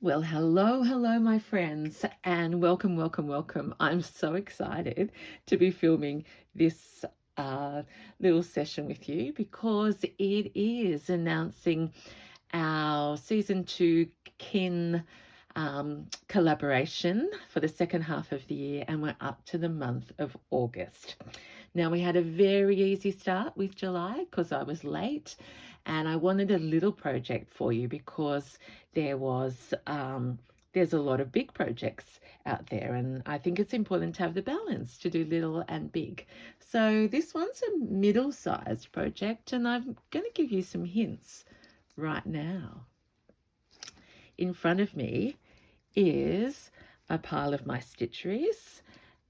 Well, hello, my friends, and welcome. I'm so excited to be filming this little session with you because it is announcing our season 2 KiN collaboration for the second half of the year, and we're up to the month of August. Now, we had a very easy start with July because I was late, and I wanted a little project for you because there's a lot of big projects out there, and I think it's important to have the balance to do little and big. So this one's a middle-sized project, and I'm going to give you some hints right now. In front of me is a pile of my stitcheries,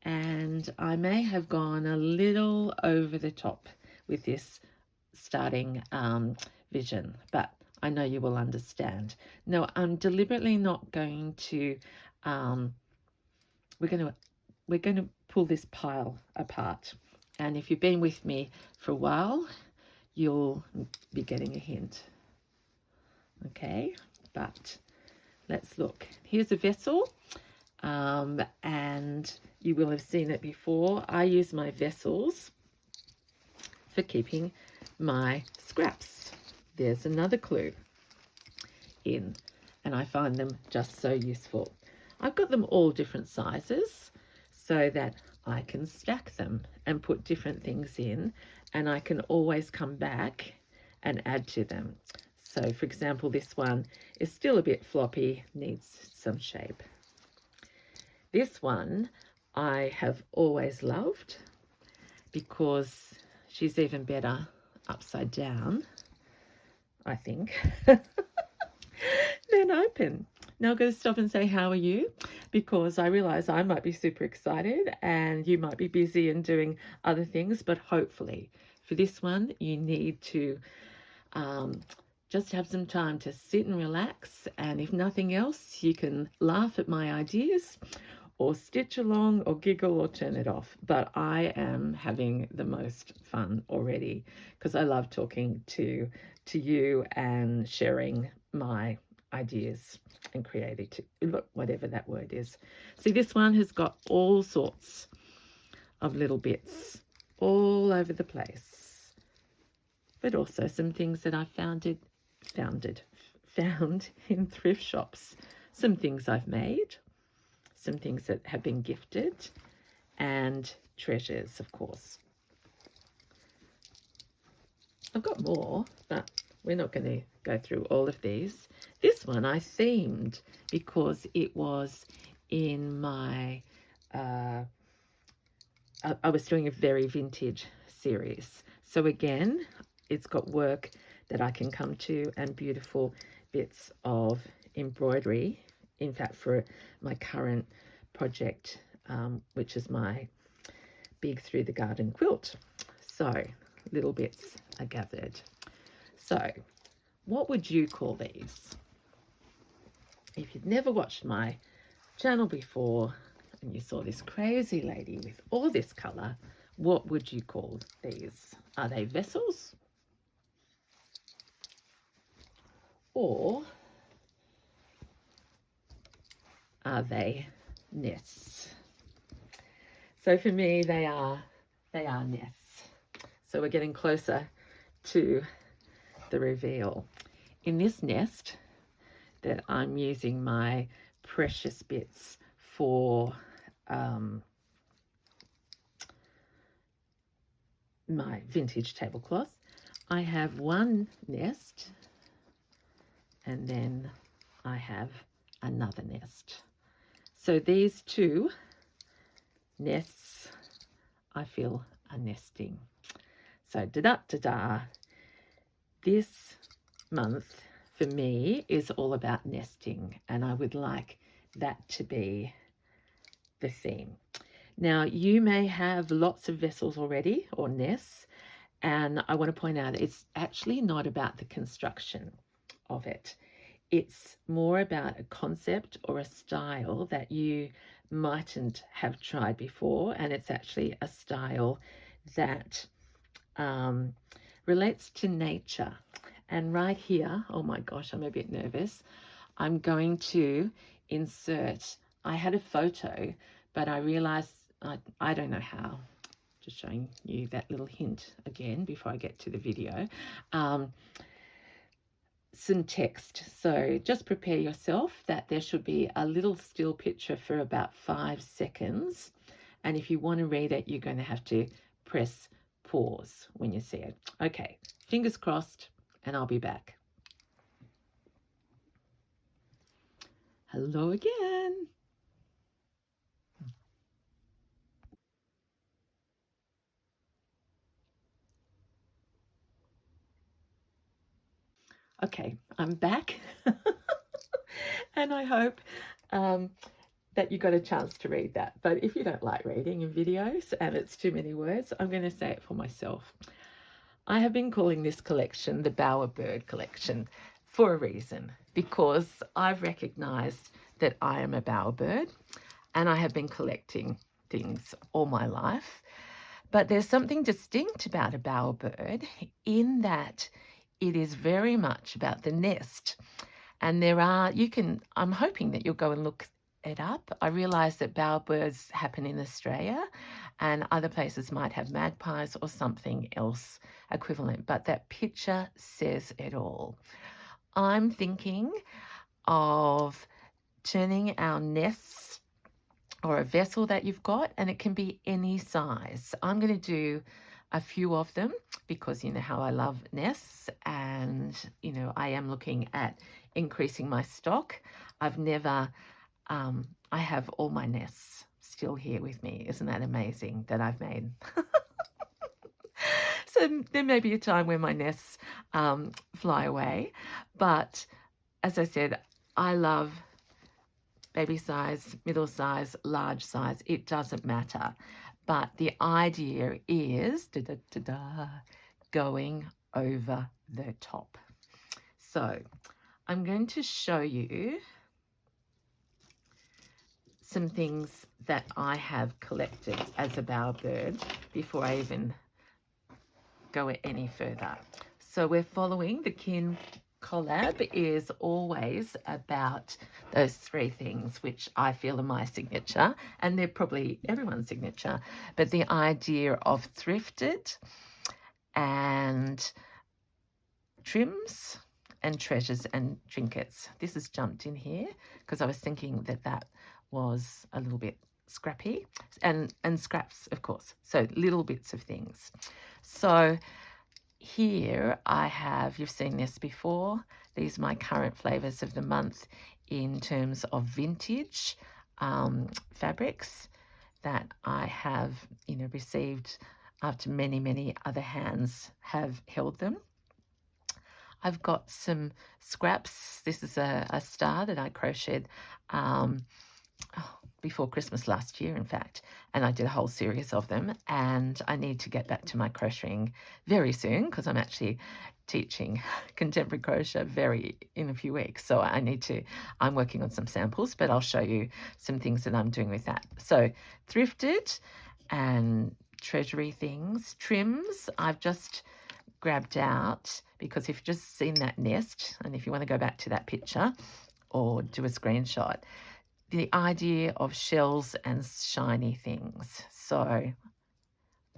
and I may have gone a little over the top with this starting vision, but I know you will understand. No, I'm deliberately not going to, we're going to pull this pile apart. And if you've been with me for a while, you'll be getting a hint. Okay, but let's look. Here's a vessel, and you will have seen it before. I use my vessels for keeping my scraps. There's another clue in, and I find them just so useful. I've got them all different sizes so that I can stack them and put different things in, and I can always come back and add to them. So for example, this one is still a bit floppy, needs some shape. This one I have always loved because she's even better upside down, I think, than open. Now I'm going to stop and say, how are you? Because I realize I might be super excited and you might be busy and doing other things, but hopefully for this one, you need to just have some time to sit and relax. And if nothing else, you can laugh at my ideas or stitch along or giggle or turn it off. But I am having the most fun already because I love talking to you and sharing my ideas and creativity, whatever that word is. See, this one has got all sorts of little bits all over the place, but also some things that I found in thrift shops, some things I've made, some things that have been gifted, and treasures, of course. I've got more, but we're not going to go through all of these. This one I themed because it was in my, I was doing a very vintage series. So again, it's got work that I can come to and beautiful bits of embroidery. In fact, for my current project, which is my big Through the Garden quilt. So little bits are gathered. So what would you call these? If you'd never watched my channel before and you saw this crazy lady with all this colour, what would you call these? Are they vessels? Or are they nests? So for me, they are nests. So we're getting closer to the reveal. In this nest that I'm using my precious bits for my vintage tablecloth, I have one nest and then I have another nest. So these two nests I feel are nesting. So da-da-da-da, this month for me is all about nesting, and I would like that to be the theme. Now, you may have lots of vessels already or nests, and I want to point out it's actually not about the construction of it. It's more about a concept or a style that you mightn't have tried before, and it's actually a style that relates to nature. And right here, oh my gosh, I'm a bit nervous. I'm going to insert, I had a photo, but I realized I don't know how. Just showing you that little hint again before I get to the video. Some text. So just prepare yourself that there should be a little still picture for about 5 seconds. And if you want to read it, you're going to have to press pause when you see it. Okay, fingers crossed, and I'll be back. Hello again. Okay, I'm back. And I hope that you got a chance to read that. But if you don't like reading in videos and it's too many words, I'm going to say it for myself. I have been calling this collection the Bowerbird collection for a reason, because I've recognized that I am a bowerbird and I have been collecting things all my life. But there's something distinct about a bowerbird in that it is very much about the nest. And I'm hoping that you'll go and look it up. I realise that bowerbirds happen in Australia and other places might have magpies or something else equivalent, but that picture says it all. I'm thinking of turning our nests or a vessel that you've got, and it can be any size. I'm going to do a few of them because you know how I love nests, and you know I am looking at increasing my stock. I have all my nests still here with me. Isn't that amazing that I've made? So there may be a time when my nests fly away, but as I said, I love baby size, middle size, large size. It doesn't matter. But the idea is going over the top. So I'm going to show you some things that I have collected as a bowerbird before I even go any further. So we're following the KiN collab is always about those 3 things which I feel are my signature, and they're probably everyone's signature, but the idea of thrifted and trims and treasures and trinkets. This has jumped in here because I was thinking that was a little bit scrappy, and scraps, of course, so little bits of things. So here I have, you've seen this before, these are my current flavors of the month in terms of vintage fabrics that I have, you know, received after many other hands have held them. I've got some scraps. This is a star that I crocheted before Christmas last year, in fact, and I did a whole series of them, and I need to get back to my crocheting very soon because I'm actually teaching contemporary crochet in a few weeks, so I'm working on some samples, but I'll show you some things that I'm doing with that. So thrifted and treasury things. Trims I've just grabbed out because if you've just seen that nest, and if you want to go back to that picture or do a screenshot, the idea of shells and shiny things. So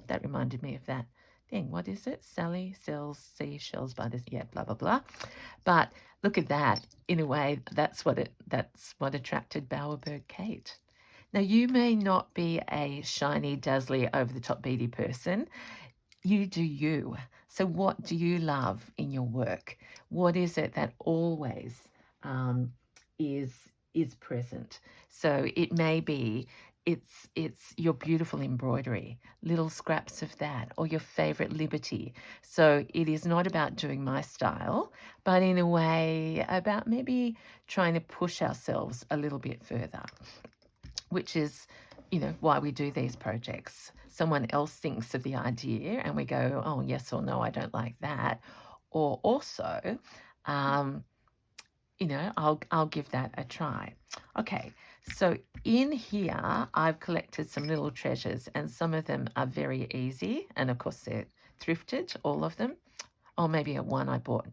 that reminded me of that thing. What is it? Sally sells seashells by this, yeah, blah, blah, blah. But look at that. In a way, that's what attracted Bowerbird Kate. Now, you may not be a shiny, dazzly, over-the-top beady person. You do you. So what do you love in your work? What is it that always is present? So it may be it's your beautiful embroidery, little scraps of that, or your favorite Liberty. So it is not about doing my style, but in a way about maybe trying to push ourselves a little bit further, which is, you know, why we do these projects. Someone else thinks of the idea and we go, oh, yes or no, I don't like that. Or also, you know, I'll give that a try. Okay, so in here, I've collected some little treasures, and some of them are very easy. And of course, they're thrifted, all of them. Or maybe one I bought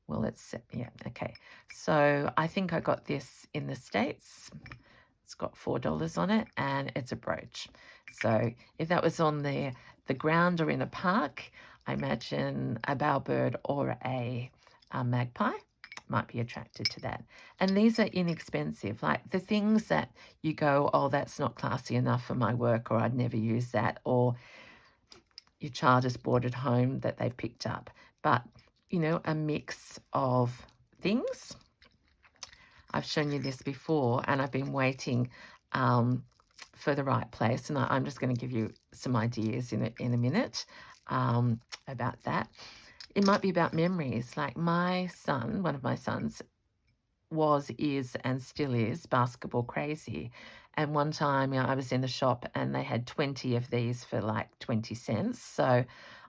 well, it's, yeah, okay. So I think I got this in the States. It's got $4 on it, and it's a brooch. So if that was on the ground or in a park, I imagine a bowerbird or a magpie might be attracted to that. And these are inexpensive, like the things that you go, oh, that's not classy enough for my work, or I'd never use that, or your child has bought at home that they've picked up. But, you know, a mix of things. I've shown you this before, and I've been waiting for the right place, and I'm just going to give you some ideas in a minute about that. It might be about memories. Like my son, one of my sons, was, is, and still is basketball crazy. And one time, you know, I was in the shop and they had 20 of these for like 20 cents. So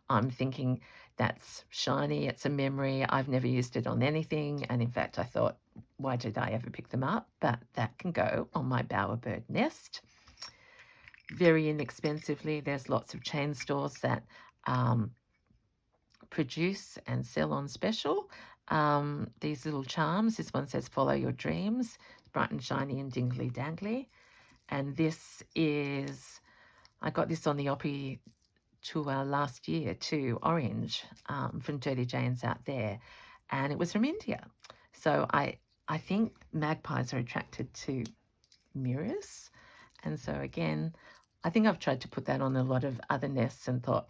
I'm thinking, that's shiny, it's a memory. I've never used it on anything. And in fact, I thought, why did I ever pick them up? But that can go on my bowerbird nest. Very inexpensively. There's lots of chain stores that produce and sell on special these little charms. This one says follow your dreams, bright and shiny and dingly dangly. And this is, I got this on the Oppie tour last year to Orange from Dirty Jane's out there, and it was from India. So I think magpies are attracted to mirrors. And so again, I think I've tried to put that on a lot of other nests and thought,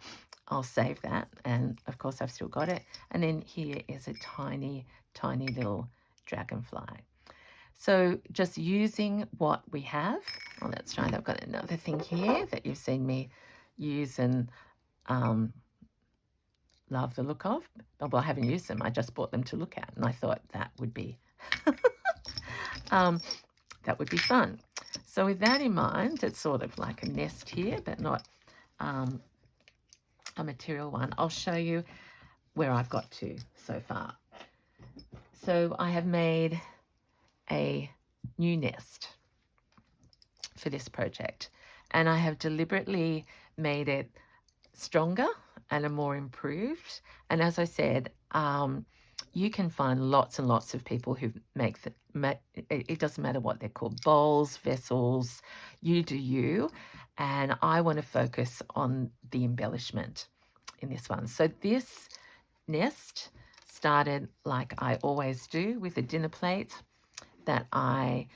I'll save that. And of course, I've still got it. And then here is a tiny, tiny little dragonfly. So just using what we have. Oh, that's right. I've got another thing here that you've seen me use and love the look of. Well, I haven't used them. I just bought them to look at. And I thought that would be that would be fun. So with that in mind, it's sort of like a nest here, but not a material one. I'll show you where I've got to so far. So I have made a new nest for this project, and I have deliberately made it stronger and a more improved. And as I said, you can find lots and lots of people who make it doesn't matter what they're called, bowls, vessels, you do you. And I want to focus on the embellishment in this one. So this nest started like I always do, with a dinner plate that I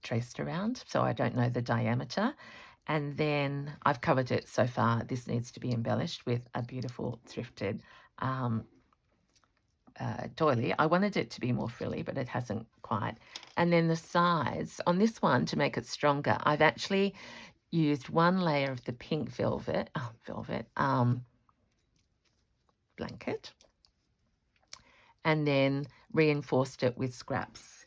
traced around, so I don't know the diameter. And then I've covered it so far. This needs to be embellished with a beautiful thrifted doily. I wanted it to be more frilly, but it hasn't quite. And then the sides on this one, to make it stronger, I've actually used one layer of the pink velvet blanket, and then reinforced it with scraps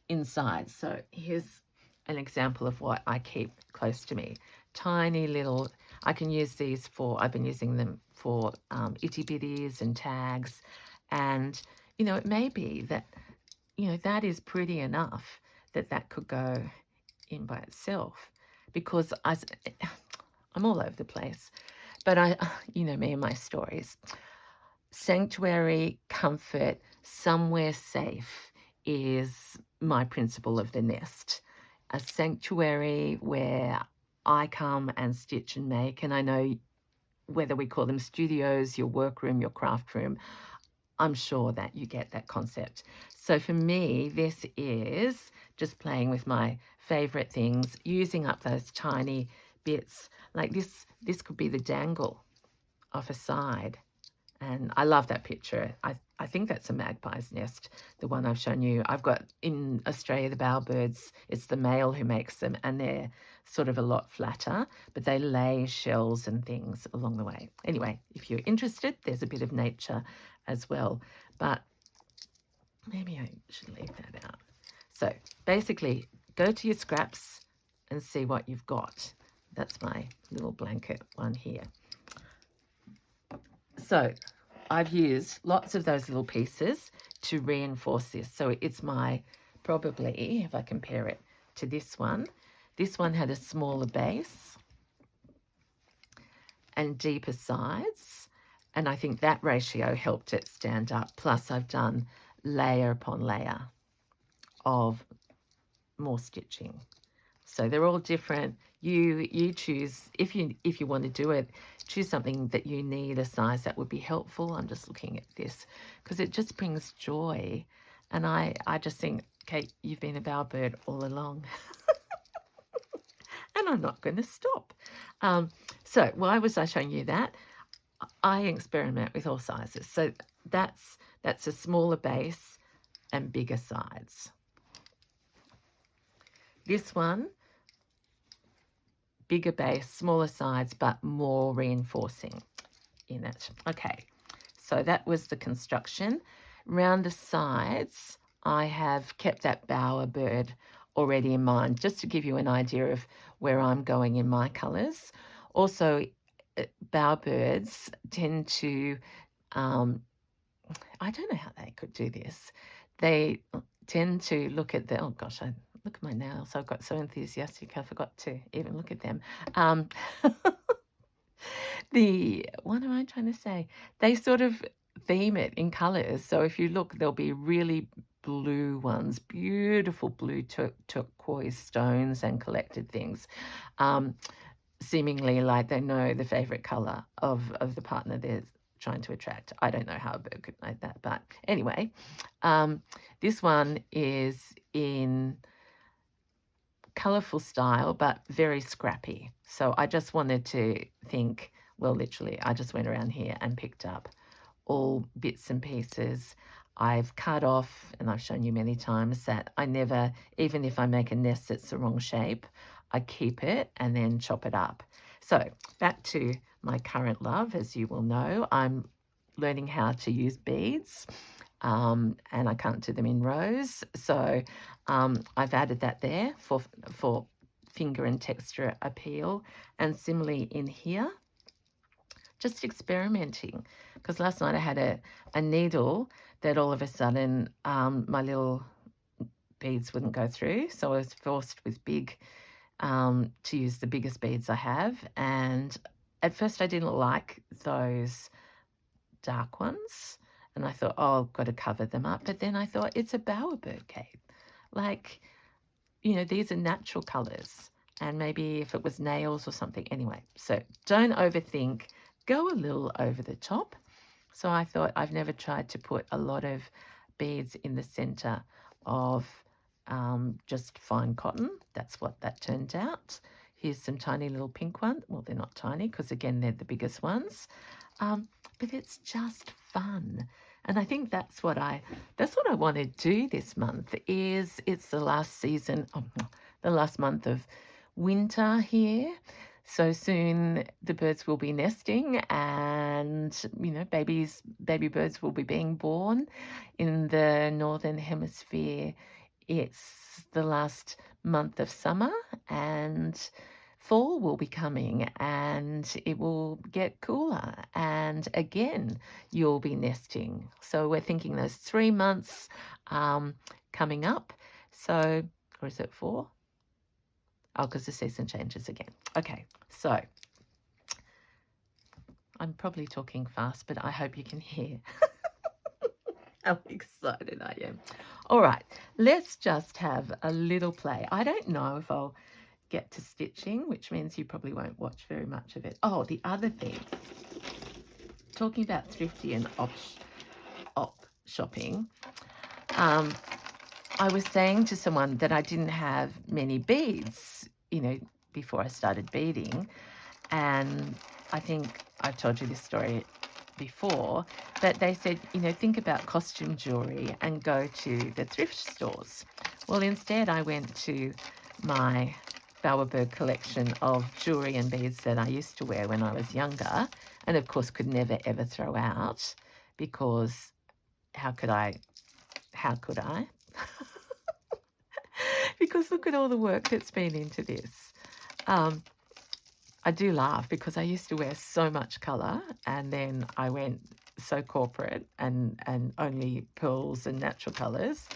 inside. So here's an example of what I keep close to me. Tiny little, I can use these for, I've been using them for itty bitties and tags. And, you know, it may be that, you know, that is pretty enough that could go in by itself, because I'm all over the place. But you know me and my stories. Sanctuary, comfort, somewhere safe is my principle of the nest. A sanctuary where I come and stitch and make, and I know whether we call them studios, your workroom, your craft room, I'm sure that you get that concept. So for me, this is just playing with my favorite things, using up those tiny bits. Like this could be the dangle off a side. And I love that picture. I think that's a magpie's nest, the one I've shown you. I've got in Australia the bowerbirds. It's the male who makes them, and they're sort of a lot flatter, but they lay shells and things along the way. Anyway, if you're interested, there's a bit of nature as well, but maybe I should leave that out. So basically, go to your scraps and see what you've got. That's my little blanket one here. So I've used lots of those little pieces to reinforce this. So it's my, probably, if I compare it to this one had a smaller base and deeper sides. And I think that ratio helped it stand up. Plus I've done layer upon layer of more stitching. So they're all different. You choose, if you want to do it, choose something that you need a size that would be helpful. I'm just looking at this because it just brings joy. And I just think, Kate, you've been a bowerbird all along. And I'm not going to stop. So why was I showing you that? I experiment with all sizes. So that's a smaller base and bigger sides. This one, bigger base, smaller sides, but more reinforcing in it. Okay, so that was the construction. Round the sides, I have kept that bowerbird already in mind, just to give you an idea of where I'm going in my colours. Also, bowerbirds tend to, I don't know how they could do this. They tend to look at the, oh gosh, I look at my nails. I got so enthusiastic I forgot to even look at them. What am I trying to say? They sort of theme it in colours. So if you look, there'll be really blue ones, beautiful blue turquoise stones and collected things. Seemingly like they know the favourite colour of the partner they're trying to attract. I don't know how a bird could know that, but anyway, this one is in colourful style, but very scrappy. So I just wanted to think, well, literally, I just went around here and picked up all bits and pieces. I've cut off, and I've shown you many times that I never, even if I make a nest that's the wrong shape, I keep it and then chop it up. So back to my current love, as you will know, I'm learning how to use beads, and I can't do them in rows. So I've added that there for finger and texture appeal. And similarly in here, just experimenting, because last night I had a needle that all of a sudden my little beads wouldn't go through, so I was forced with big to use the biggest beads I have. And at first I didn't like those dark ones, and I thought, oh, I've got to cover them up. But then I thought, it's a bowerbird, Kate. Like, you know, these are natural colours, and maybe if it was nails or something. Anyway, so don't overthink. Go a little over the top. So I thought, I've never tried to put a lot of beads in the centre of just fine cotton. That's what that turned out. Here's some tiny little pink ones. Well, they're not tiny because, again, they're the biggest ones. But it's just fun. And I think that's what I want to do this month. It's the last season, the last month of winter here. So soon the birds will be nesting, and baby birds will be being born. In the northern hemisphere, it's the last month of summer, and fall will be coming, and it will get cooler, and again you'll be nesting. So we're thinking those 3 months coming up. So, or is it 4? Oh, because the season changes again. Okay, so I'm probably talking fast, but I hope you can hear how excited I am. All right, let's just have a little play. I don't know if I'll get to stitching, which means you probably won't watch very much of it. Oh, the other thing, talking about thrifty and op shopping, I was saying to someone that I didn't have many beads, before I started beading. And I think I've told you this story before, but they said, think about costume jewelry and go to the thrift stores. Well, instead I went to my bowerbird collection of jewelry and beads that I used to wear when I was younger, and of course could never ever throw out, because how could I? Because look at all the work that's been into this. I do laugh because I used to wear so much colour, and then I went so corporate and only pearls and natural colours.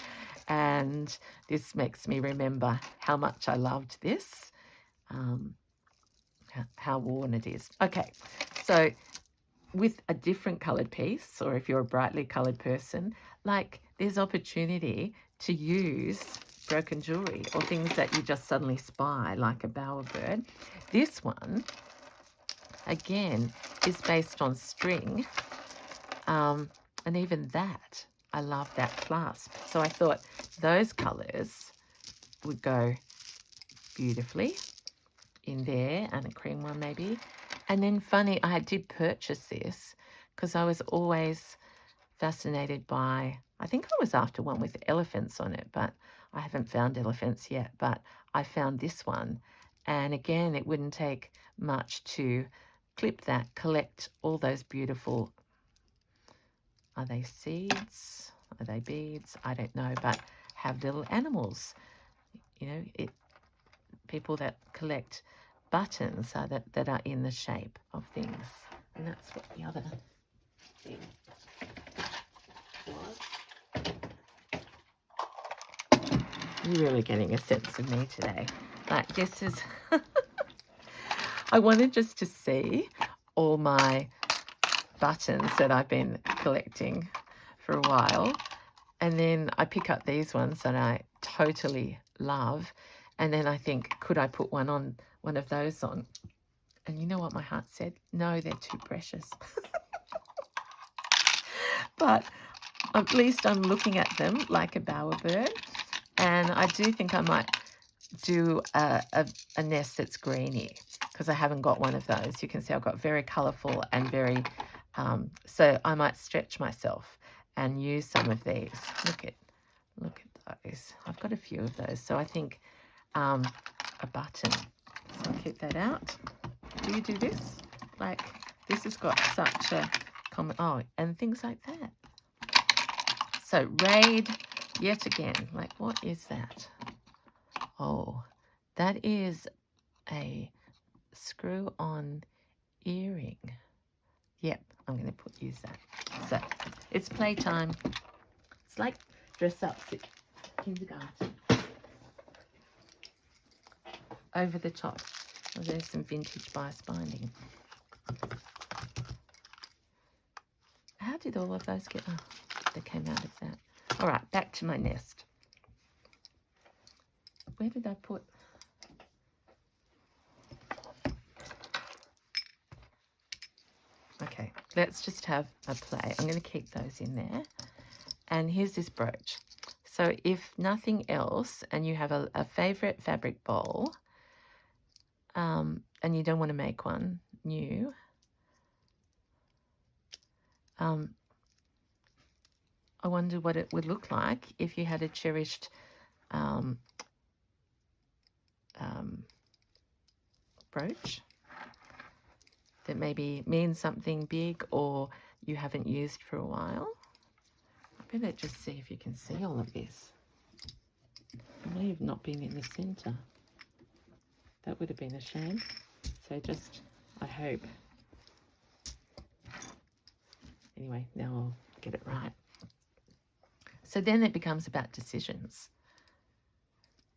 And this makes me remember how much I loved this, how worn it is. Okay, so with a different coloured piece, or if you're a brightly coloured person, like there's opportunity to use broken jewellery or things that you just suddenly spy, like a bowerbird. This one, again, is based on string, and even that, I love that clasp. So I thought those colours would go beautifully in there, and a cream one maybe. And then funny, I did purchase this because I was always fascinated by, I think I was after one with elephants on it, but I haven't found elephants yet, but I found this one. And again, it wouldn't take much to clip that, collect all those beautiful, are they seeds? Are they beads? I don't know, but have little animals. You know, people that collect buttons that are in the shape of things. And that's what the other thing was. You're really getting a sense of me today. Like, this is... I wanted just to see all my buttons that I've been collecting for a while. And then I pick up these ones that I totally love. And then I think, could I put one of those on? And you know what my heart said? No, they're too precious. But at least I'm looking at them like a bowerbird. And I do think I might do a nest that's greeny, because I haven't got one of those. You can see I've got very colourful and very, so I might stretch myself and use some of these. Look at those. I've got a few of those. So I think a button. So I'll keep that out. Do you do this? Like, this has got such a common, oh, and things like that. So Raid, yet again, like, what is that? Oh, that is a screw-on earring. Yep, I'm going to use that. So it's playtime. It's like dress-up kindergarten. Over the top. Oh, there's some vintage bias binding. How did all of those get... Oh, they came out of that. All right, back to my nest. Where did I put... Okay, let's just have a play. I'm going to keep those in there. And here's this brooch. So if nothing else, and you have a favourite fabric bowl, and you don't want to make one new, I wonder what it would look like if you had a cherished brooch that maybe means something big or you haven't used for a while. I better just see if you can see all of this. It may have not been in the centre. That would have been a shame. So just, I hope. Anyway, now I'll get it right. So then it becomes about decisions.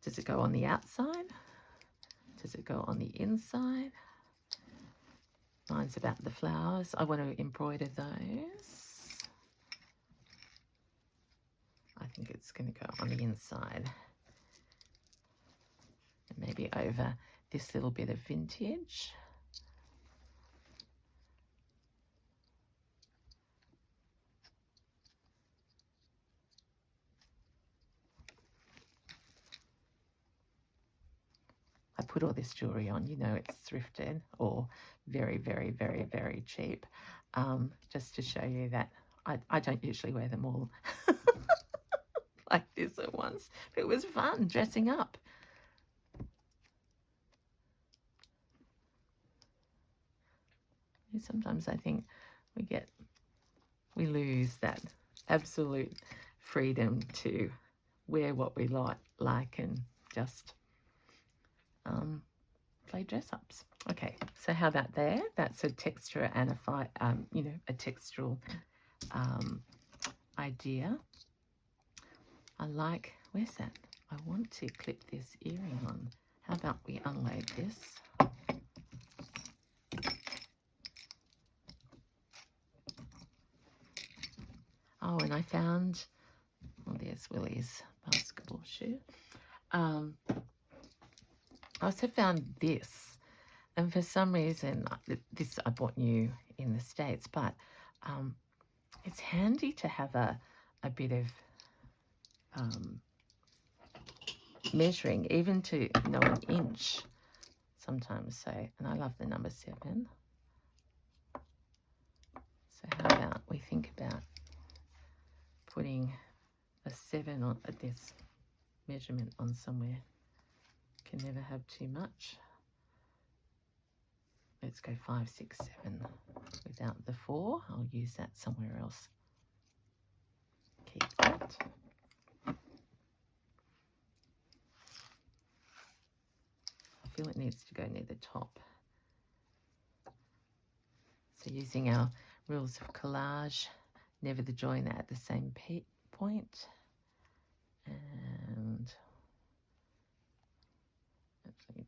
Does it go on the outside? Does it go on the inside? Mine's about the flowers. I want to embroider those. I think it's going to go on the inside. And maybe over this little bit of vintage. I put all this jewellery on, you know, it's thrifted or very, very, very, very cheap. Just to show you that I don't usually wear them all like this at once. But it was fun dressing up. Sometimes I think we lose that absolute freedom to wear what we like and just play dress-ups. Okay, so how about there? That's a texture and a textural idea. I like, where's that? I want to clip this earring on. How about we unload this? Oh, and I found, oh, there's Willie's basketball shoe. I also found this, and for some reason, this I bought new in the States, but it's handy to have a bit of measuring, even to know an inch sometimes. So, and I love the number 7. So how about we think about putting a 7 on this measurement on somewhere. Can never have too much. Let's go 5, 6, 7 without the 4. I'll use that somewhere else. Keep that. I feel it needs to go near the top. So using our rules of collage, never the joiner at the same point. And actually,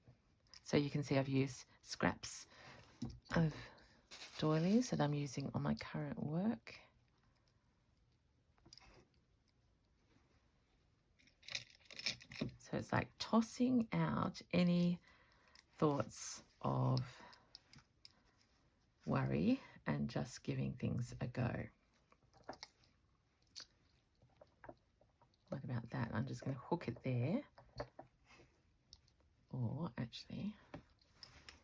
so you can see I've used scraps of doilies that I'm using on my current work. So it's like tossing out any thoughts of worry and just giving things a go. What about that? I'm just going to hook it there. Or actually,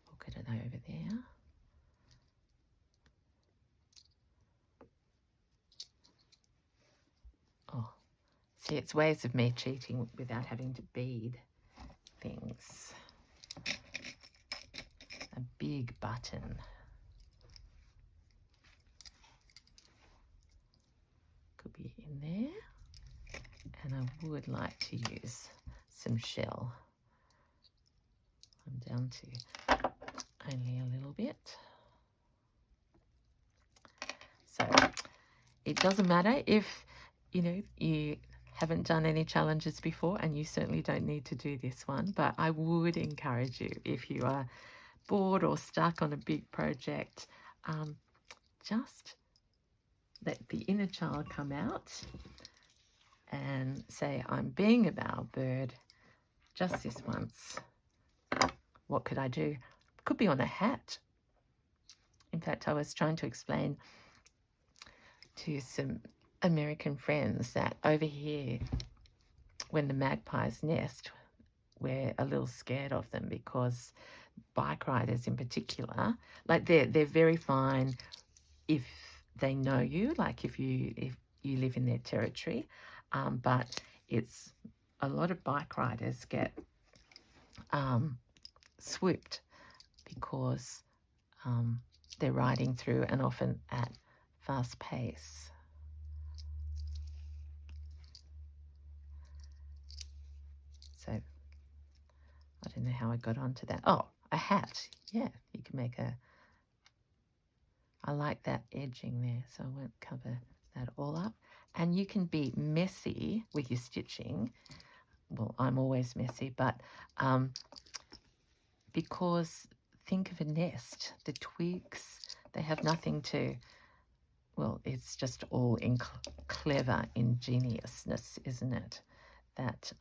hook it over there. Oh, see, it's ways of me cheating without having to bead things. A big button. Could be in there. And I would like to use some shell. I'm down to only a little bit. So it doesn't matter if, you know, you haven't done any challenges before, and you certainly don't need to do this one, but I would encourage you, if you are bored or stuck on a big project, just let the inner child come out and say, I'm being a bowerbird just this once. What could I do? Could be on a hat. In fact, I was trying to explain to some American friends that over here, when the magpies nest, we're a little scared of them because bike riders in particular, like they're very fine if they know you, like if you live in their territory, but it's a lot of bike riders get swooped because they're riding through and often at fast pace. So I don't know how I got onto that. Oh, a hat. Yeah, you can make a... I like that edging there, so I won't cover that all up. And you can be messy with your stitching. Well, I'm always messy, but because think of a nest. The twigs, they have nothing to... Well, it's just all in clever ingeniousness, isn't it? That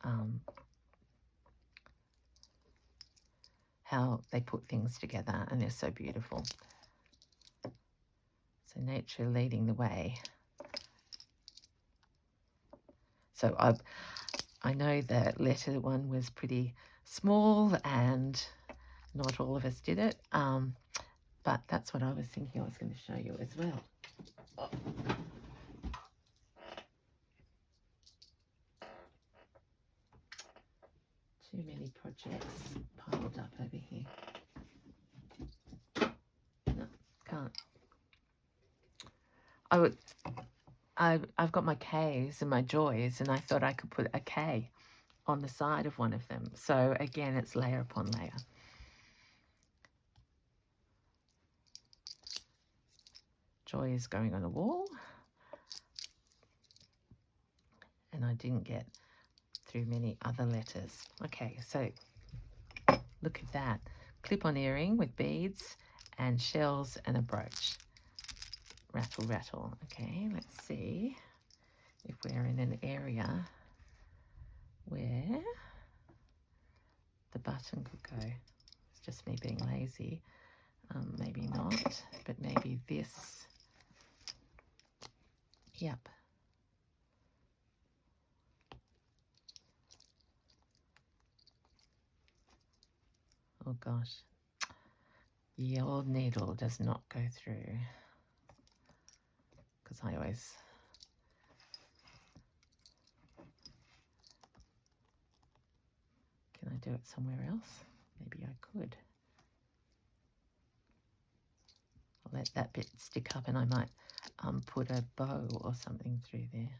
how they put things together, and they're so beautiful. So nature leading the way. So I know that letter one was pretty small and not all of us did it, but that's what I was thinking I was going to show you as well. Oh. Too many projects piled up over here. No, can't. I've got my K's and my joys, and I thought I could put a K on the side of one of them. So again, it's layer upon layer. Joy is going on a wall, and I didn't get through many other letters. Okay, so look at that. Clip-on earring with beads and shells and a brooch. Rattle, rattle. Okay, let's see. if we're in an area where the button could go. It's just me being lazy. Maybe not, but maybe this. Yep. Oh gosh. The old needle does not go through, because I always can I do it somewhere else? Maybe I could. I'll let that bit stick up, and I might put a bow or something through there.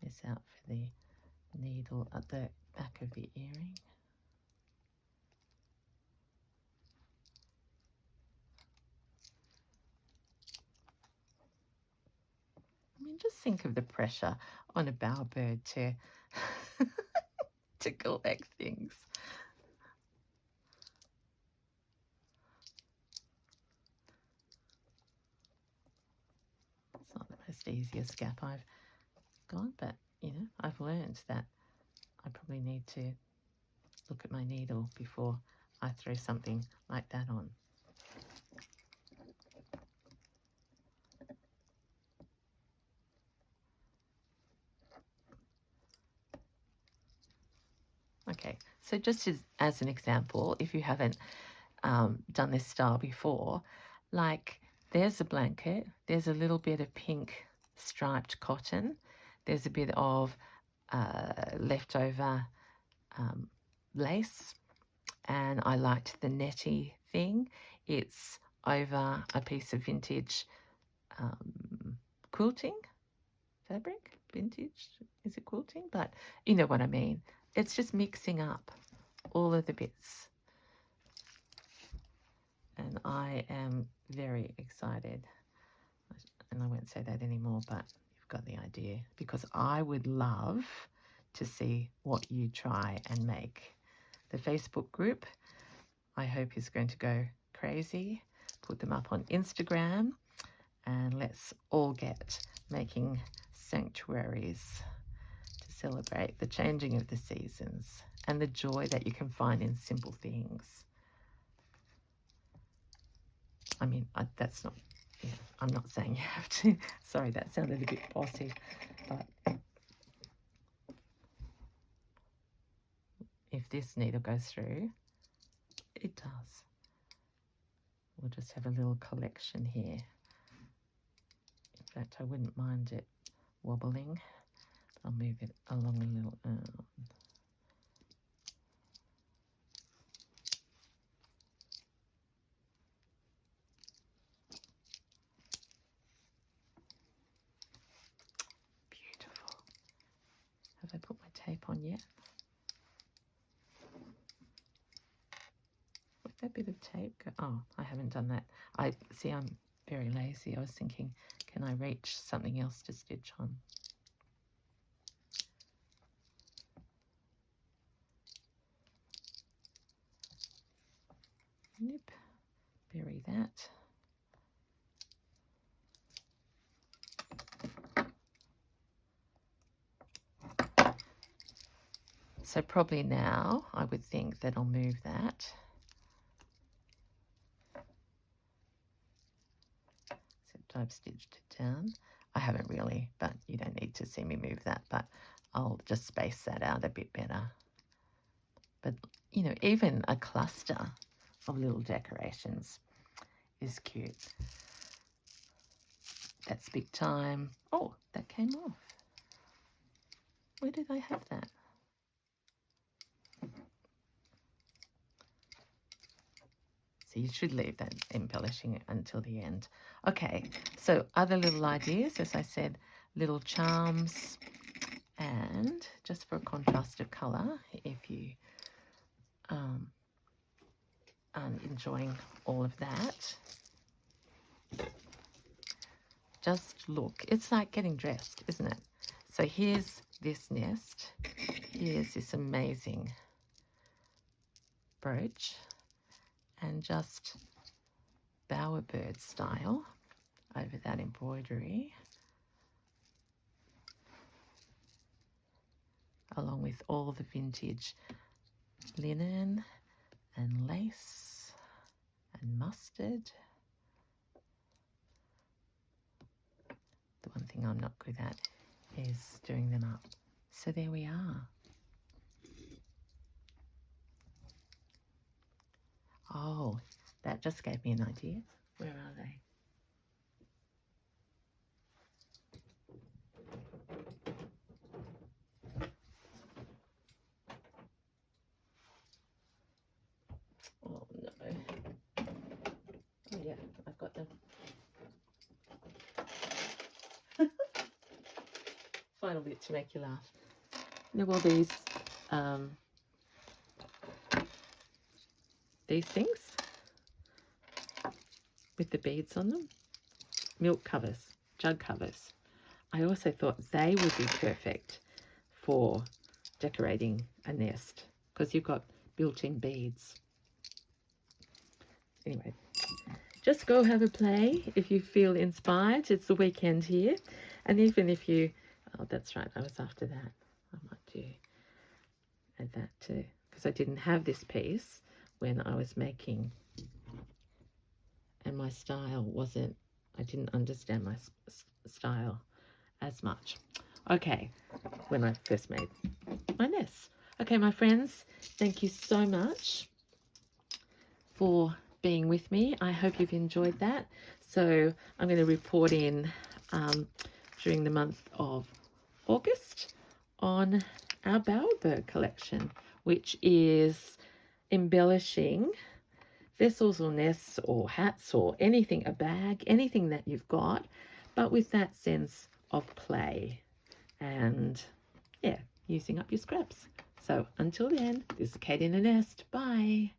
Miss out for the needle at the back of the earring. I mean, just think of the pressure on a bowerbird to to collect things. It's not the most easiest gap I've got, but you know, I've learned that I probably need to look at my needle before I throw something like that on. Okay, so just as an example, if you haven't done this style before, like there's a blanket, there's a little bit of pink striped cotton, there's a bit of leftover lace, and I liked the netty thing. It's over a piece of vintage quilting fabric. Vintage, is it quilting? But you know what I mean. It's just mixing up all of the bits. And I am very excited. And I won't say that anymore, but you've got the idea. Because I would love to see what you try and make. The Facebook group, I hope, is going to go crazy. Put them up on Instagram, and let's all get making sanctuaries to celebrate the changing of the seasons and the joy that you can find in simple things. I mean, that's not, yeah, I'm not saying you have to. Sorry, that sounded a bit bossy, but if this needle goes through, it does. We'll just have a little collection here. In fact, I wouldn't mind it wobbling. I'll move it along a little. Beautiful. Have I put my tape on yet? Where'd that bit of tape go? Oh, I haven't done that. I see, I'm very lazy. I was thinking, can I reach something else to stitch on? Nope. Bury that. So probably now I would think that I'll move that. Except I've stitched it down. I haven't really, but you don't need to see me move that, but I'll just space that out a bit better. But, you know, even a cluster of little decorations is cute. That's big time. Oh, that came off. Where did I have that? So you should leave that embellishing until the end. Okay, so other little ideas, as I said, little charms, and just for a contrast of colour, if you aren't enjoying all of that, just look. It's like getting dressed, isn't it? So here's this nest. Here's this amazing brooch, and just bowerbird style over that embroidery. along with all the vintage linen and lace and mustard. The one thing I'm not good at is stirring them up. So there we are. Oh, that just gave me an idea. Where are they? Oh no. Oh yeah, I've got them. Final bit to make you laugh. You know all these things with the beads on them? Milk covers, jug covers. I also thought they would be perfect for decorating a nest because you've got built-in beads. Anyway, just go have a play if you feel inspired. It's the weekend here. And even if you, oh, that's right, I was after that. I might add that too, because I didn't have this piece when I was making, and my style wasn't, I didn't understand my style as much. Okay, when I first made my nest. Okay, my friends, thank you so much for being with me. I hope you've enjoyed that. So I'm going to report in during the month of August on our Bowerbird collection, which is embellishing vessels or nests or hats or anything, a bag, anything that you've got, but with that sense of play and, yeah, using up your scraps. So until then, this is Kate in a Nest. Bye.